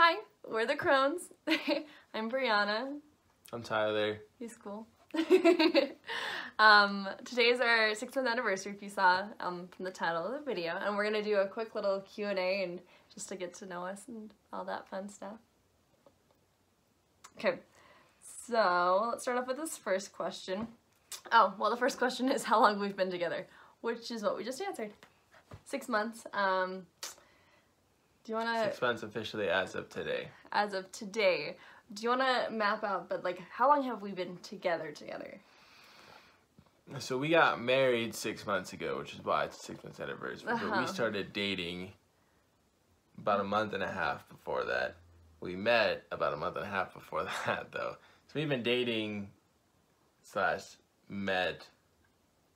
Hi, we're the Crones. I'm Brianna. I'm Tyler. He's cool. Today is our 6th anniversary, if you saw from the title of the video, and we're gonna do a quick little Q&A and just to get to know us and all that fun stuff. Okay, so let's start off with this first question. Oh, well, the first question is how long we've been together, which is what we just answered. 6 months. Do you wanna 6 months officially as of today. As of today. Do you wanna map out, but like, how long have we been together? So we got married 6 months ago, which is why it's 6 months anniversary. But we started dating about a month and a half before that. We met about a month and a half before that, though. So we've been dating / met.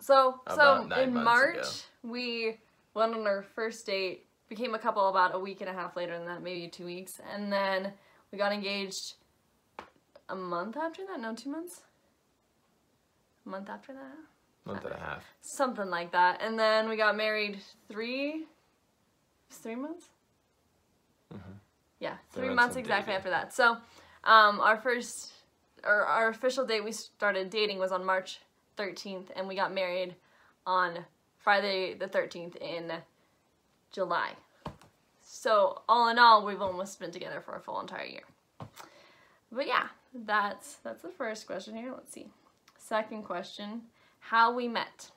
So about 9 in months March ago. we went on our first date. Became a couple about a week and a half later than that, maybe 2 weeks, and then we got engaged a month after that. No, 2 months. A month after that. Month and a half. Something like that, and then we got married 3 months. Yeah, 3 months exactly after that. So, our official date we started dating was on March 13th, and we got married on Friday the 13th in July. So all in all, we've almost been together for a full entire year. But yeah, that's the first question here. Let's see. Second question, how we met.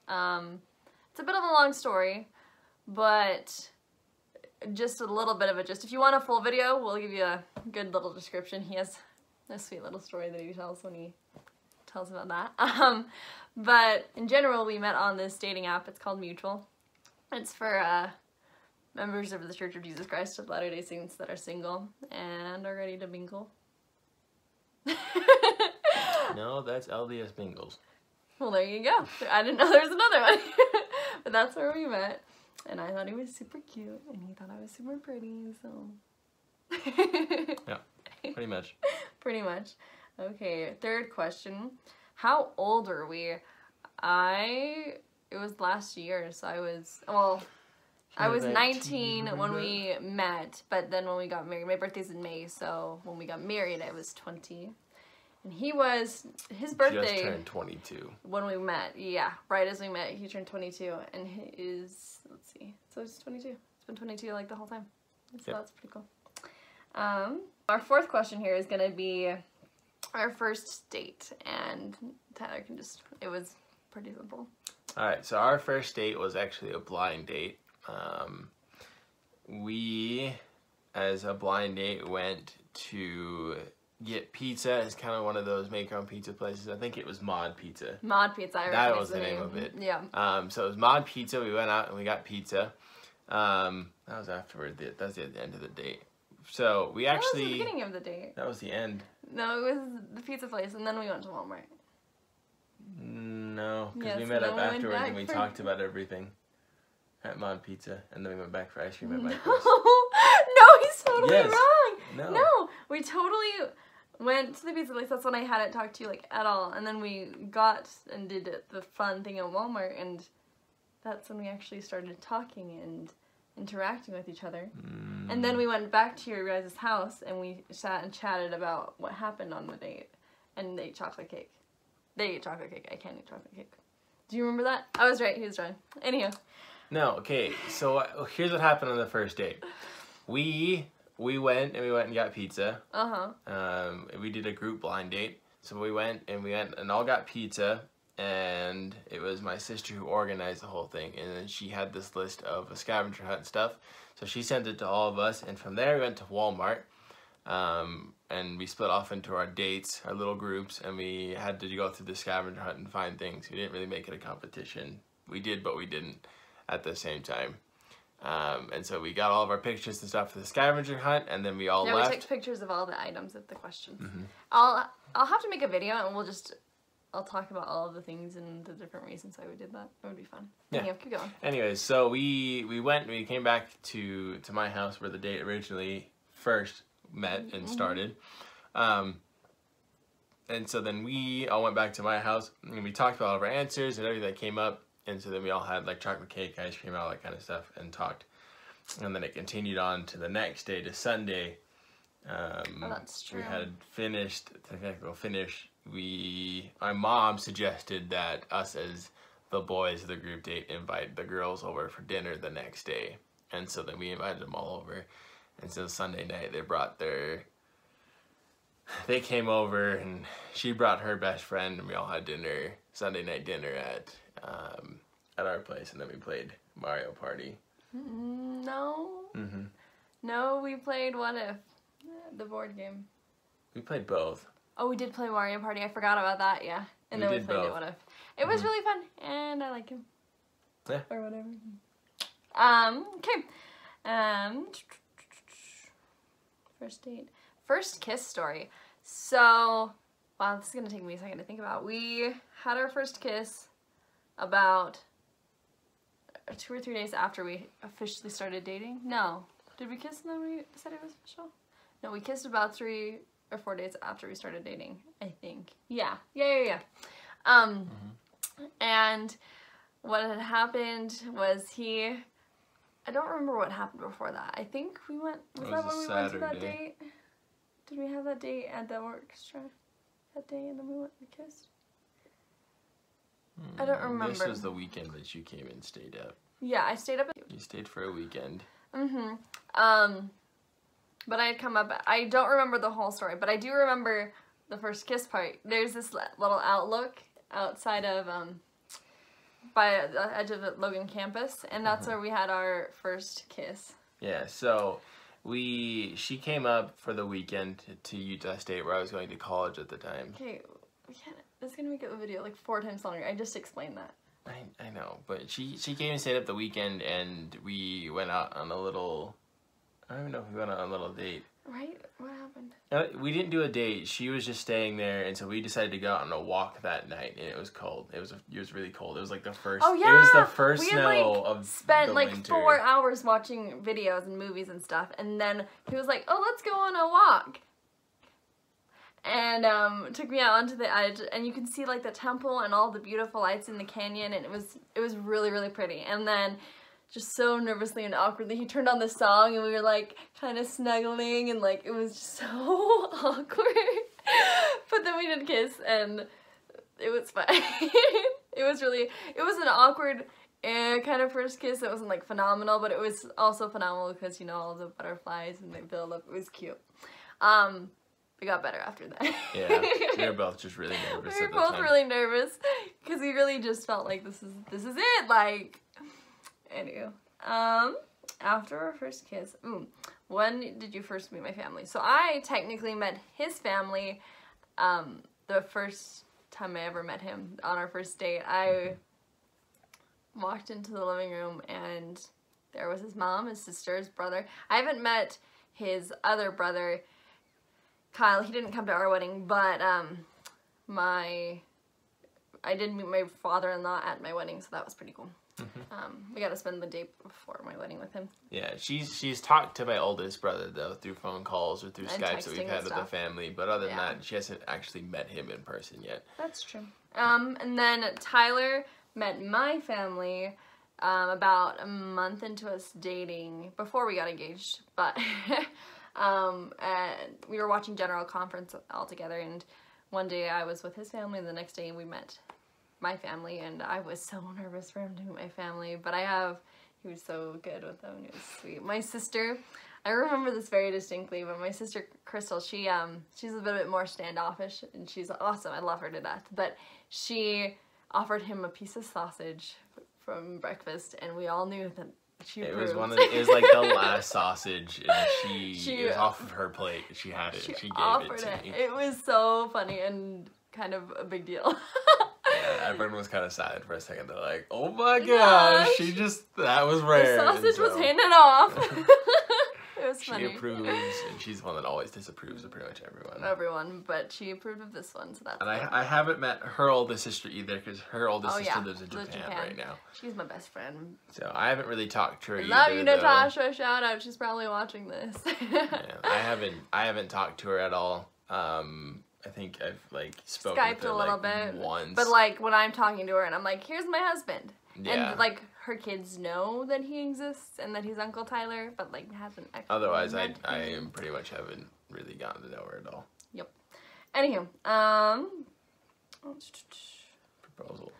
It's a bit of a long story, but just a little bit of a gist. If you want a full video, we'll give you a good little description. He has a sweet little story that he tells when he tells about that. But in general, we met on this dating app. It's called Mutual. It's for members of the Church of Jesus Christ of Latter-day Saints that are single and are ready to mingle. No, that's LDS Bingles. Well, there you go. I didn't know there was another one. But that's where we met. And I thought he was super cute, and he thought I was super pretty, so... Yeah, pretty much. Pretty much. Okay, third question. How old are we? It was last year, so I was, well... I was 19 when we met, but then when we got married, my birthday's in May, so when we got married, I was 20. And his birthday... Just turned 22. When we met, yeah, right as we met, he turned 22, and let's see, so he's 22. It's been 22 like the whole time, so That's pretty cool. Our fourth question here is going to be our first date, and Tyler can it was pretty simple. Alright, so our first date was actually a blind date. We, as a blind date, went to get pizza. It's kind of one of those make-your-own pizza places. I think it was Mod Pizza. Mod Pizza, I That was the name of it. Yeah. So it was Mod Pizza. We went out and we got pizza. That was afterward. That was at the end of the date. So we actually... That was the beginning of the date. That was the end. No, it was the pizza place, and then we went to Walmart. No, because we met up afterwards and we talked about everything. At Mod Pizza, and then we went back for ice cream at Michael's. No, he's totally wrong. No, we totally went to the pizza place. That's when I hadn't talked to you like at all, and then we got and did the fun thing at Walmart, and that's when we actually started talking and interacting with each other. And then we went back to your guys' house, and we sat and chatted about what happened on the date, and they ate chocolate cake. They ate chocolate cake. I can't eat chocolate cake. Do you remember that? I was right. He was wrong. Anyhow. No, okay, so here's what happened on the first date. We went and got pizza. We did a group blind date. So we went and all got pizza, and it was my sister who organized the whole thing, and then she had this list of a scavenger hunt stuff. So she sent it to all of us, and from there we went to Walmart, and we split off into our dates, our little groups, and we had to go through the scavenger hunt and find things. We didn't really make it a competition. We did, but we didn't at the same time. And so we got all of our pictures and stuff for the scavenger hunt, and then we all left. Yeah, we took pictures of all the items of the questions. I'll have to make a video, and I'll talk about all of the things and the different reasons why we did that. It would be fun. Yeah, keep going. Anyways, so we came back to my house where the date originally first met and started. And so then we all went back to my house, and we talked about all of our answers and everything that came up. And so then we all had like chocolate cake, ice cream, all that kind of stuff, and talked. And then it continued on to the next day, to Sunday, That's true. We had finished technical finish. My mom suggested that us as the boys of the group date invite the girls over for dinner the next day, and so then we invited them all over. And so Sunday night they came over, and she brought her best friend, and we all had dinner, Sunday night dinner at our place, and then we played Mario Party. No. Mm-hmm. No, we played What If, the board game. We played both. Oh, we did play Mario Party. I forgot about that, yeah. And then we played it What If. It was really fun, and I like him. Yeah. Or whatever. Okay. First date. First kiss story. So, wow, this is going to take me a second to think about. We had our first kiss about 2 or 3 days after we officially started dating. No. Did we kiss and then we said it was official? No, we kissed about 3 or 4 days after we started dating, I think. Yeah. And what had happened was I don't remember what happened before that. I think we went, was that when we went to that date? Did we have that date at the orchestra that day and then we went and kissed? I don't remember. This was the weekend that you came and stayed up. Yeah, I stayed up. You stayed for a weekend. But I had come up, I don't remember the whole story, but I do remember the first kiss part. There's this little outlook outside of, by the edge of the Logan campus, and that's where we had our first kiss. Yeah, so she came up for the weekend to Utah State, where I was going to college at the time. Okay, this is gonna make a video like 4 times longer. I just explained that. I know, but she came and stayed up the weekend, and we went out on a little, I don't even know if we went on a little date. Right? What happened? We didn't do a date. She was just staying there, and so we decided to go out on a walk that night, and it was cold. It was really cold. It was like the first. Oh yeah. It was the first we snow had, of spent the like winter. 4 hours watching videos and movies and stuff, and then he was like, "Oh, let's go on a walk." And took me out onto the edge, and you can see like the temple and all the beautiful lights in the canyon, and it was really, really pretty. And then, just so nervously and awkwardly, he turned on the song, and we were like kind of snuggling, and like it was just so awkward. But then we did kiss, and it was fine. It was an awkward kind of first kiss. It wasn't like phenomenal, but it was also phenomenal because, you know, all the butterflies and they build up. It was cute. We got better after that. Yeah, we were both just really nervous. We were both really nervous because we really just felt like this is it. Like, anyway, after our first kiss, when did you first meet my family? So I technically met his family, the first time I ever met him on our first date. I walked into the living room and there was his mom, his sister, his brother. I haven't met his other brother, Kyle. He didn't come to our wedding, but I did meet my father-in-law at my wedding, so that was pretty cool. We got to spend the day before my wedding with him. Yeah, she's talked to my oldest brother though through phone calls or through Skype that we've had with the family, but other than that, she hasn't actually met him in person yet. That's true. And then Tyler met my family about a month into us dating before we got engaged, but and we were watching General Conference all together, and one day I was with his family, and the next day we met my family, and I was so nervous for him to meet my family, but he was so good with them, and it was sweet. My sister, I remember this very distinctly, but my sister Crystal, she's a bit more standoffish, and she's awesome. I love her to death, but she offered him a piece of sausage from breakfast, and we all knew that she approved. It was like the last sausage, and it was off of her plate. She had it. She gave it to me. It was so funny and kind of a big deal. Yeah, everyone was kind of sad for a second. They're like, "Oh my gosh, that was rare." The sausage was handed off. It was funny. She approves, and she's the one that always disapproves of pretty much everyone. Everyone, but she approved of this one, so that's And I haven't met her oldest sister either, because her oldest sister lives in Japan right now. She's my best friend. So I haven't really talked to her either. Love you, Natasha. Shout out. She's probably watching this. Yeah, I haven't talked to her at all. I think I've spoken Skyped with her, a little bit once. But when I'm talking to her and I'm like, here's my husband. Yeah. And her kids know that he exists and that he's Uncle Tyler, but hasn't actually Otherwise met I him. pretty much haven't really gotten to know her at all. Yep. Anywho, Proposal.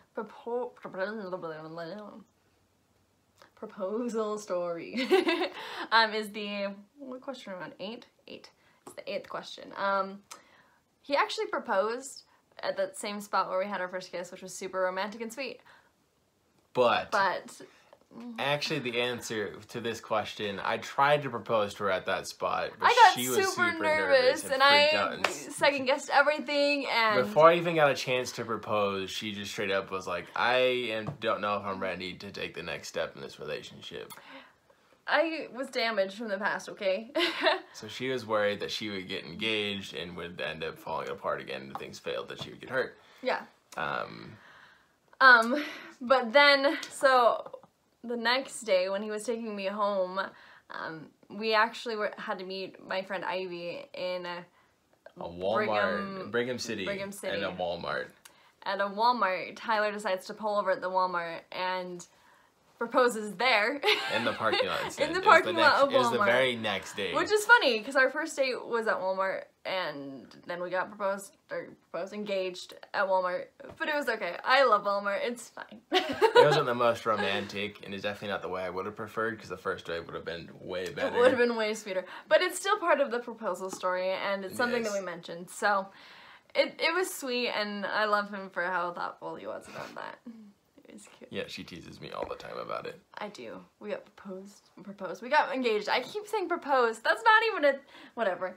Proposal story is the, what question are we on? 8? 8. It's the 8th question. He actually proposed at that same spot where we had our first kiss, which was super romantic and sweet. But actually, the answer to this question, I tried to propose to her at that spot, but I got she was super nervous and I second guessed everything, and before I even got a chance to propose, she just straight up was like, don't know if I'm ready to take the next step in this relationship. I was damaged from the past, okay? So she was worried that she would get engaged and would end up falling apart again and things failed, that she would get hurt. Yeah. But then, so the next day when he was taking me home, we actually had to meet my friend Ivy in a Walmart, Brigham City, and a Walmart. At a Walmart, Tyler decides to pull over at the Walmart and proposes there. In the parking lot. In the parking lot of Walmart. It was the very next day. Which is funny, because our first date was at Walmart, and then we got engaged at Walmart. But it was okay. I love Walmart. It's fine. It wasn't the most romantic, and it's definitely not the way I would have preferred, because the first date would have been way better. It would have been way sweeter. But it's still part of the proposal story, and it's something that we mentioned. So, it was sweet, and I love him for how thoughtful he was about that. It's cute. Yeah, she teases me all the time about it. I do. We got proposed. We got engaged. I keep saying proposed. That's not even a, whatever.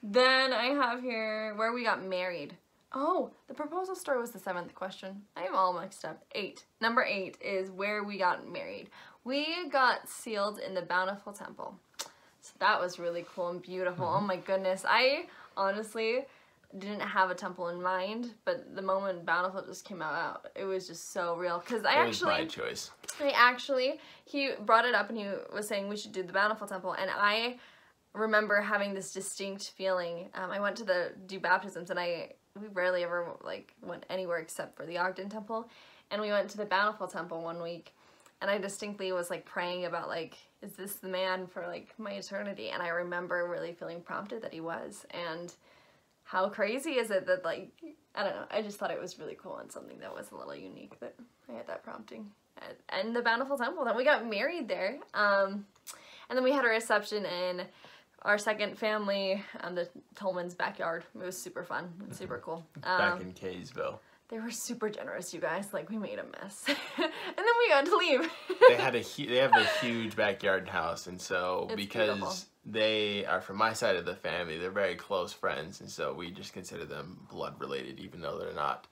Then I have here where we got married. Oh, the proposal story was the 7th question. I am all mixed up. 8. Number 8 is where we got married. We got sealed in the Bountiful Temple. So that was really cool and beautiful. Oh my goodness. I honestly didn't have a temple in mind, but the moment Bountiful just came out, it was just so real. Because it was my choice. He brought it up and he was saying we should do the Bountiful Temple, and I remember having this distinct feeling. I went to do baptisms, and we rarely ever went anywhere except for the Ogden Temple, and we went to the Bountiful Temple one week, and I distinctly was praying about is this the man for my eternity? And I remember really feeling prompted that he was, and how crazy is it that, I don't know, I just thought it was really cool and something that was a little unique that I had that prompting. And the Bountiful Temple, then we got married there. And then we had a reception in our second family, the Tolman's backyard. It was super fun and super cool. Back in Kaysville. They were super generous, you guys. We made a mess. And then we got to leave. They have a huge backyard house, and so it's because beautiful. They are from my side of the family, they're very close friends, and so we just consider them blood related, even though they're not.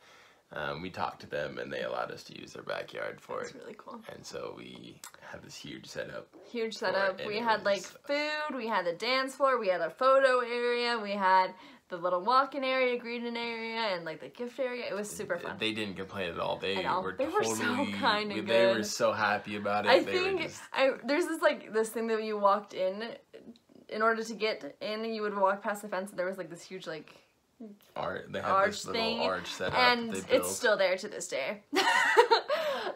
We talked to them, and they allowed us to use their backyard for it. It's really cool. And so we had this huge setup. Huge setup. We had food, we had the dance floor, we had a photo area, we had the little walk-in area, greeting area, and the gift area. It was super fun. They didn't complain at all. They were so kind and good. They were so happy about it. There's this thing that you walked in order to get in, you would walk past the fence, and there was this huge they had arch this little thing, arch set up, and it's still there to this day.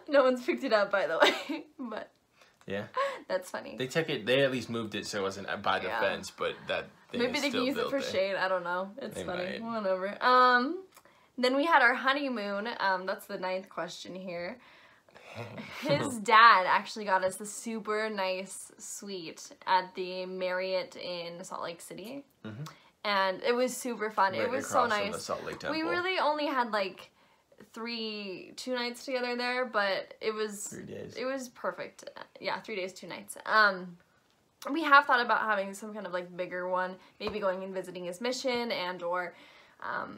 No one's picked it up, by the way, but yeah, that's funny. They took it. They at least moved it so it wasn't by the fence, but that maybe they can use it for shade. I don't know. It's funny. Might. Whatever. Then we had our honeymoon. That's the 9th question here. His dad actually got us a super nice suite at the Marriott in Salt Lake City. Mm-hmm. And it was super fun. It was so nice. From the Salt Lake Temple. We really only had 2 nights together there, but it was 3 days. It was perfect. Yeah, 3 days, 2 nights. We have thought about having some kind of bigger one, maybe going and visiting his mission, and or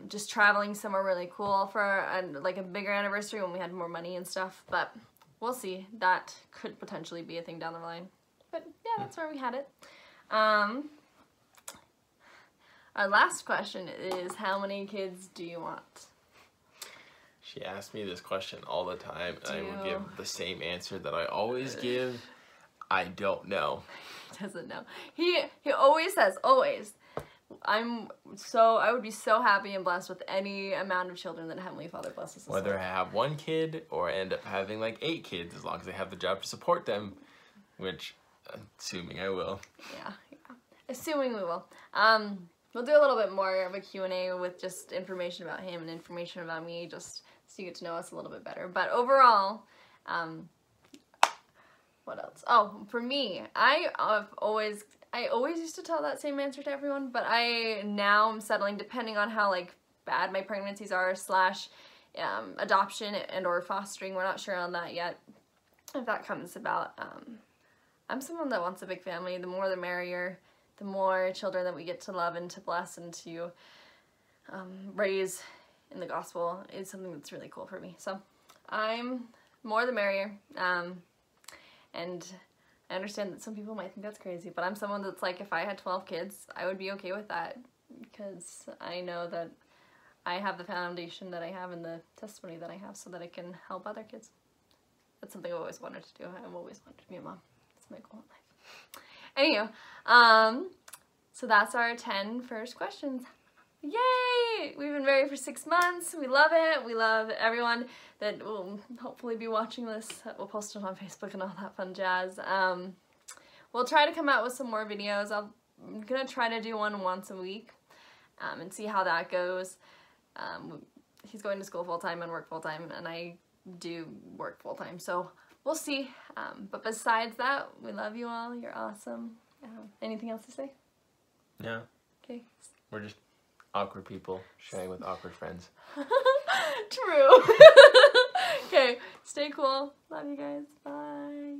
just traveling somewhere really cool for a bigger anniversary when we had more money and stuff. But we'll see. That could potentially be a thing down the line. But yeah, that's where we had it. Our last question is, how many kids do you want? She asked me this question all the time, and I will give the same answer that I always give. I don't know. He doesn't know. He always says, always, I would be so happy and blessed with any amount of children that Heavenly Father blesses us with. Whether I have 1 kid or I end up having 8 kids, as long as I have the job to support them, which, assuming I will. Yeah. Assuming we will. We'll do a little bit more of a Q&A with just information about him and information about me, just so you get to know us a little bit better. But overall, what else? Oh, for me, I always used to tell that same answer to everyone, but I now am settling, depending on how like bad my pregnancies are, / adoption and or fostering. We're not sure on that yet, if that comes about. I'm someone that wants a big family. The more the merrier. The more children that we get to love and to bless and to raise in the gospel is something that's really cool for me. So I'm more the merrier. And I understand that some people might think that's crazy, but I'm someone that's like, if I had 12 kids, I would be okay with that, because I know that I have the foundation that I have and the testimony that I have so that I can help other kids. That's something I've always wanted to do. I've always wanted to be a mom. That's my goal in life. Anywho, so that's our 10 first questions. Yay! We've been married for 6 months. We love it. We love everyone that will hopefully be watching this. We'll post it on Facebook and all that fun jazz. We'll try to come out with some more videos. I'm gonna try to do one once a week and see how that goes. He's going to school full-time and work full-time, and I do work full-time, so we'll see. But besides that, we love you all. You're awesome. Anything else to say? No. Okay. We're just awkward people sharing with awkward friends. True. Okay. Stay cool. Love you guys. Bye.